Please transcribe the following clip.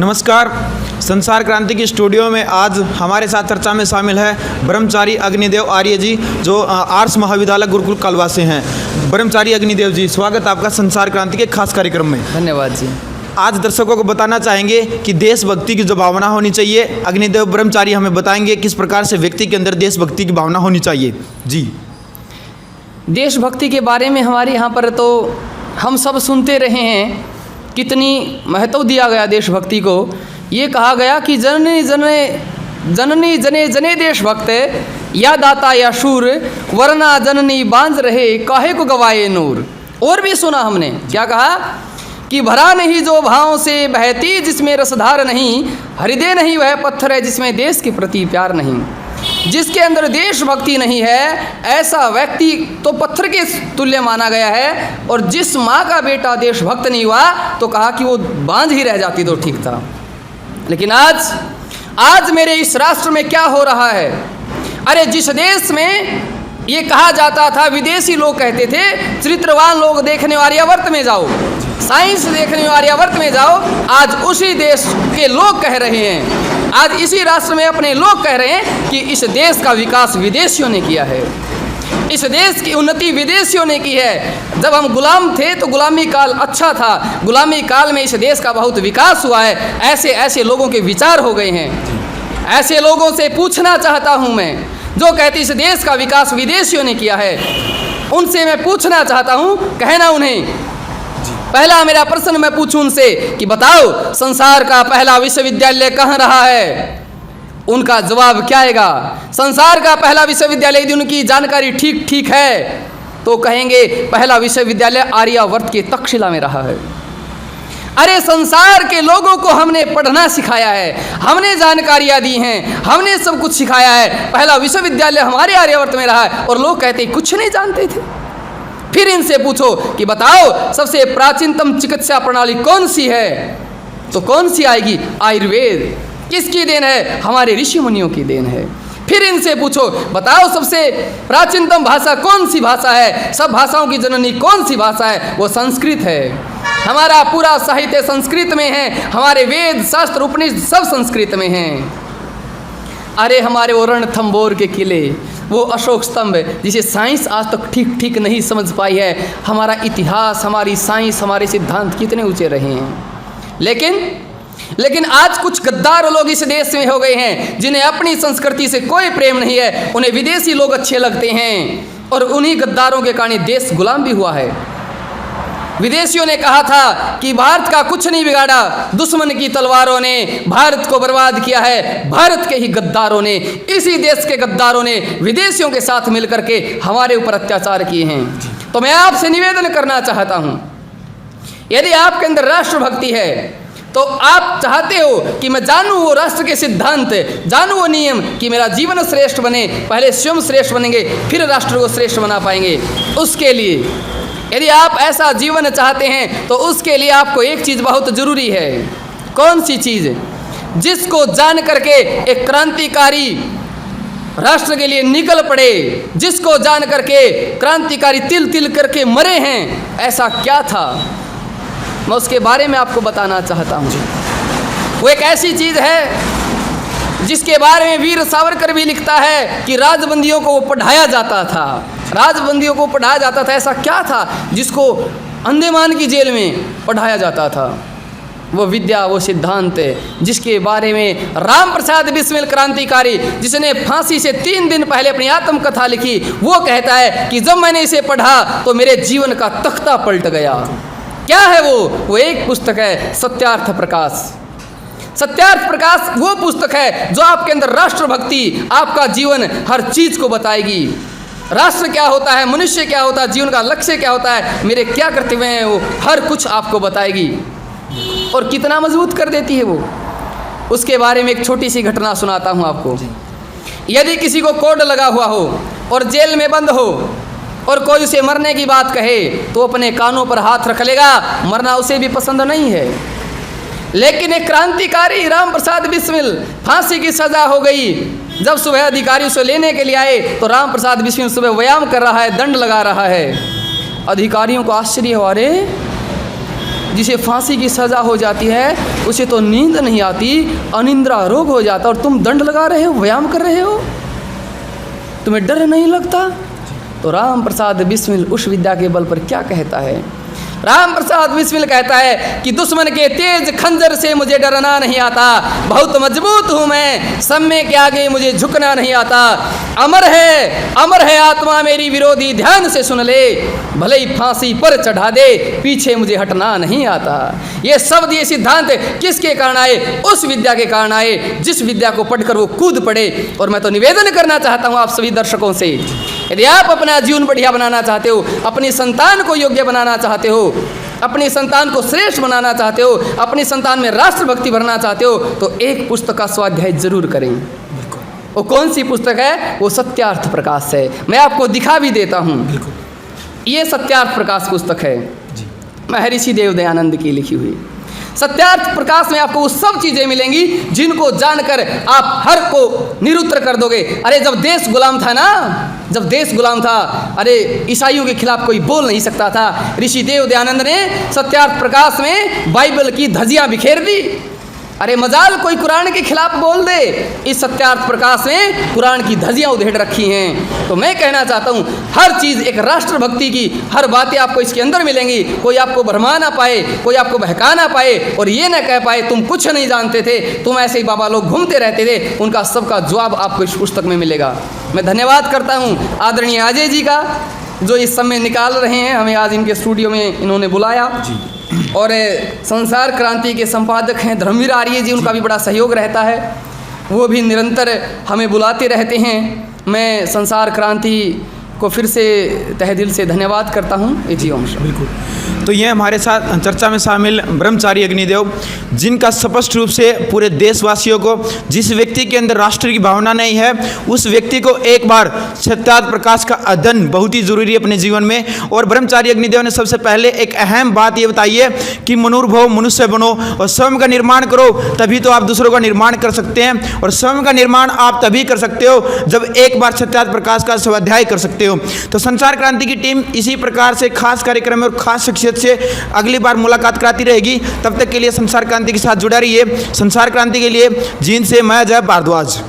नमस्कार। संसार क्रांति की स्टूडियो में आज हमारे साथ चर्चा में शामिल है ब्रह्मचारी अग्निदेव आर्य जी, जो आर्ष महाविद्यालय गुरुकुल कलवा से हैं। ब्रह्मचारी अग्निदेव जी, स्वागत आपका संसार क्रांति के खास कार्यक्रम में। धन्यवाद जी। आज दर्शकों को बताना चाहेंगे कि देशभक्ति की जो भावना होनी चाहिए, अग्निदेव ब्रह्मचारी हमें बताएंगे किस प्रकार से व्यक्ति के अंदर देशभक्ति की भावना होनी चाहिए। जी, देशभक्ति के बारे में हमारे यहाँ पर तो हम सब सुनते रहे हैं, कितनी महत्व दिया गया देशभक्ति को। ये कहा गया कि जननी जने जने देशभक्त, या दाता या शूर, वरना जननी बांझ रहे काहे को गवाए नूर। और भी सुना हमने, क्या कहा कि भरा नहीं जो भाव से बहती जिसमें रसधार नहीं, हृदय नहीं वह पत्थर है जिसमें देश के प्रति प्यार नहीं। जिसके अंदर देशभक्ति नहीं है ऐसा व्यक्ति तो पत्थर के तुल्य माना गया है, और जिस माँ का बेटा देशभक्त नहीं हुआ तो कहा कि वो बांझ ही रह जाती तो ठीक था। लेकिन आज मेरे इस राष्ट्र में क्या हो रहा है? अरे जिस देश में ये कहा जाता था, विदेशी लोग कहते थे चरित्रवान लोग देखने आर्यावर्त में जाओ, साइंस देखने आर्यावर्त में जाओ, आज उसी देश के लोग कह रहे हैं, आज इसी राष्ट्र में अपने लोग कह रहे हैं कि इस देश का विकास विदेशियों ने किया है, इस देश की उन्नति विदेशियों ने की है। जब हम गुलाम थे तो गुलामी काल अच्छा था, गुलामी काल में इस देश का बहुत विकास हुआ है। ऐसे ऐसे लोगों के विचार हो गए हैं। ऐसे लोगों से पूछना चाहता हूँ मैं, जो कहते इस देश का विकास विदेशियों ने किया है, उनसे मैं पूछना चाहता हूँ, कहना उन्हें। पहला मेरा प्रश्न मैं पूछूं उनसे कि बताओ संसार का पहला विश्वविद्यालय कहाँ रहा है? उनका जवाब क्या आएगा? संसार का पहला विश्वविद्यालय यदि उनकी जानकारी ठीक है तो कहेंगे पहला विश्वविद्यालय आर्यावर्त के तक्षशिला में रहा है। अरे संसार के लोगों को हमने पढ़ना सिखाया है, हमने जानकारियाँ दी हैं, हमने सब कुछ सिखाया है, पहला विश्वविद्यालय हमारे आर्यावर्त में रहा है, और लोग कहते कुछ नहीं जानते थे। फिर इनसे पूछो कि बताओ सबसे प्राचीनतम चिकित्सा प्रणाली कौन सी है? तो कौन सी आएगी? आयुर्वेद। किसकी देन है? हमारे ऋषि मुनियों की देन है। फिर इनसे पूछो बताओ सबसे प्राचीनतम भाषा कौन सी भाषा है? सब भाषाओं की जननी कौन सी भाषा है? वो संस्कृत है। हमारा पूरा साहित्य संस्कृत में है, हमारे वेद शास्त्र उपनिषद सब संस्कृत में हैं। अरे हमारे वो रणथंबोर के किले, वो अशोक स्तंभ जिसे साइंस आज तक ठीक नहीं समझ पाई है, हमारा इतिहास, हमारी साइंस, हमारे सिद्धांत कितने ऊंचे रहे हैं। लेकिन आज कुछ गद्दार लोग इस देश में हो गए हैं जिन्हें अपनी संस्कृति से कोई प्रेम नहीं है, उन्हें विदेशी लोग अच्छे लगते हैं, और उन्हीं गद्दारों के कारण देश गुलाम भी हुआ है। विदेशियों ने कहा था कि भारत का कुछ नहीं बिगाड़ा, दुश्मन की तलवारों ने भारत को बर्बाद किया है। भारत के ही गद्दारों ने, इसी देश के गद्दारों ने विदेशियों के साथ मिलकर के हमारे ऊपर अत्याचार किए हैं। तो मैं आपसे निवेदन करना चाहता हूं, यदि आपके अंदर राष्ट्रभक्ति है तो आप चाहते हो कि मैं जानूं वो राष्ट्र के सिद्धांत, जानूं वो नियम कि मेरा जीवन श्रेष्ठ बने, पहले स्वयं श्रेष्ठ बनेंगे फिर राष्ट्र को श्रेष्ठ बना पाएंगे। उसके लिए यदि आप ऐसा जीवन चाहते हैं तो उसके लिए आपको एक चीज़ बहुत ज़रूरी है। कौन सी चीज़? जिसको जान करके एक क्रांतिकारी राष्ट्र के लिए निकल पड़े, जिसको जान करके क्रांतिकारी तिल तिल करके मरे हैं। ऐसा क्या था, मैं उसके बारे में आपको बताना चाहता हूँ। वो एक ऐसी चीज़ है जिसके बारे में वीर सावरकर भी लिखता है कि राजबंदियों को पढ़ाया जाता था, राजबंदियों को पढ़ाया जाता था। ऐसा क्या था जिसको अंडमान की जेल में पढ़ाया जाता था? वो विद्या, वो सिद्धांत जिसके बारे में राम प्रसाद बिस्मिल क्रांतिकारी, जिसने फांसी से 3 दिन पहले अपनी आत्मकथा लिखी, वो कहता है कि जब मैंने इसे पढ़ा तो मेरे जीवन का तख्ता पलट गया। क्या है वो एक पुस्तक है, सत्यार्थ प्रकाश। सत्यार्थ प्रकाश वो पुस्तक है जो आपके अंदर राष्ट्रभक्ति, आपका जीवन हर चीज़ को बताएगी। राष्ट्र क्या होता है, मनुष्य क्या होता है, जीवन का लक्ष्य क्या होता है, मेरे क्या कर्तव्य हैं, वो हर कुछ आपको बताएगी। और कितना मजबूत कर देती है वो। उसके बारे में एक छोटी सी घटना सुनाता हूँ आपको। यदि किसी को कोड लगा हुआ हो और जेल में बंद हो और कोई उसे मरने की बात कहे तो अपने कानों पर हाथ रख लेगा, मरना उसे भी पसंद नहीं है। लेकिन एक क्रांतिकारी राम प्रसाद बिस्मिल, फांसी की सजा हो गई। जब सुबह अधिकारी उसे लेने के लिए आए तो राम प्रसाद बिस्मिल सुबह व्यायाम कर रहा है, दंड लगा रहा है। अधिकारियों को आश्चर्य हुआ, अरे जिसे फांसी की सज़ा हो जाती है उसे तो नींद नहीं आती, अनिंद्रा रोग हो जाता, और तुम दंड लगा रहे हो, व्यायाम कर रहे हो, तुम्हें डर नहीं लगता? तो राम प्रसाद बिस्मिल उस विद्या के बल पर क्या कहता है? राम प्रसाद बिस्मिल कहता है कि दुश्मन के तेज खंजर से मुझे डरना नहीं आता, बहुत मजबूत हूँ मैं, समय के आगे मुझे झुकना नहीं आता। अमर है आत्मा मेरी विरोधी, ध्यान से सुन ले, भले ही फांसी पर चढ़ा दे, पीछे मुझे हटना नहीं आता। ये शब्द, ये सिद्धांत किसके कारण आए? उस विद्या के कारण आए जिस विद्या को पढ़कर वो कूद पड़े। और मैं तो निवेदन करना चाहता हूँ आप सभी दर्शकों से, यदि आप अपना जीवन बढ़िया बनाना चाहते हो, अपनी संतान को योग्य बनाना चाहते हो, अपनी संतान को श्रेष्ठ बनाना चाहते हो, अपनी संतान में राष्ट्रभक्ति भरना चाहते हो, तो एक पुस्तक का स्वाध्याय जरूर करें। वो कौन सी पुस्तक है? वो सत्यार्थ प्रकाश है। मैं आपको दिखा भी देता हूँ, ये सत्यार्थ प्रकाश पुस्तक है, महर्षि देव दयानंद की लिखी हुई। सत्यार्थ प्रकाश में आपको वो सब चीज़ें मिलेंगी जिनको जानकर आप हर को निरुत्तर कर दोगे। अरे जब देश गुलाम था ना, जब देश गुलाम था, अरे ईसाइयों के खिलाफ कोई बोल नहीं सकता था। ऋषि देव दयानंद ने सत्यार्थ प्रकाश में बाइबल की धज्जियां बिखेर दी। अरे मजाल कोई कुरान के खिलाफ बोल दे, इस सत्यार्थ प्रकाश में कुरान की धज्जियां उधेड़ रखी हैं। तो मैं कहना चाहता हूँ, हर चीज़ एक राष्ट्रभक्ति की, हर बातें आपको इसके अंदर मिलेंगी। कोई आपको भरमा ना पाए, कोई आपको बहका ना पाए और ये ना कह पाए तुम कुछ नहीं जानते थे, तुम ऐसे ही बाबा लोग घूमते रहते थे, उनका सबका जवाब आपको इस पुस्तक में मिलेगा। मैं धन्यवाद करता हूँ आदरणीय अजय जी का, जो इस समय निकाल रहे हैं, हमें आज इनके स्टूडियो में इन्होंने बुलाया। और संसार क्रांति के संपादक हैं धर्मवीर आर्य जी, उनका भी बड़ा सहयोग रहता है, वो भी निरंतर हमें बुलाते रहते हैं। मैं संसार क्रांति को फिर से तहे दिल से धन्यवाद करता हूँ। बिल्कुल। तो ये हमारे साथ चर्चा में शामिल ब्रह्मचारी अग्निदेव, जिनका स्पष्ट रूप से पूरे देशवासियों को, जिस व्यक्ति के अंदर राष्ट्र की भावना नहीं है, उस व्यक्ति को एक बार सत्यार्थ प्रकाश का अध्ययन बहुत ही जरूरी है अपने जीवन में। और ब्रह्मचारी अग्निदेव ने सबसे पहले एक अहम बात ये बताई है कि मनुर्भव, मनुष्य बनो और स्वयं का निर्माण करो, तभी तो आप दूसरों का निर्माण कर सकते हैं। और स्वयं का निर्माण आप तभी कर सकते हो जब एक बार सत्यार्थ प्रकाश का स्वाध्याय कर सकते हो। तो संसार क्रांति की टीम इसी प्रकार से खास कार्यक्रम और खास शख्सियत से अगली बार मुलाकात कराती रहेगी। तब तक के लिए संसार क्रांति के साथ जुड़ा रहिए। संसार क्रांति के लिए जींद से मैं जय भारद्वाज।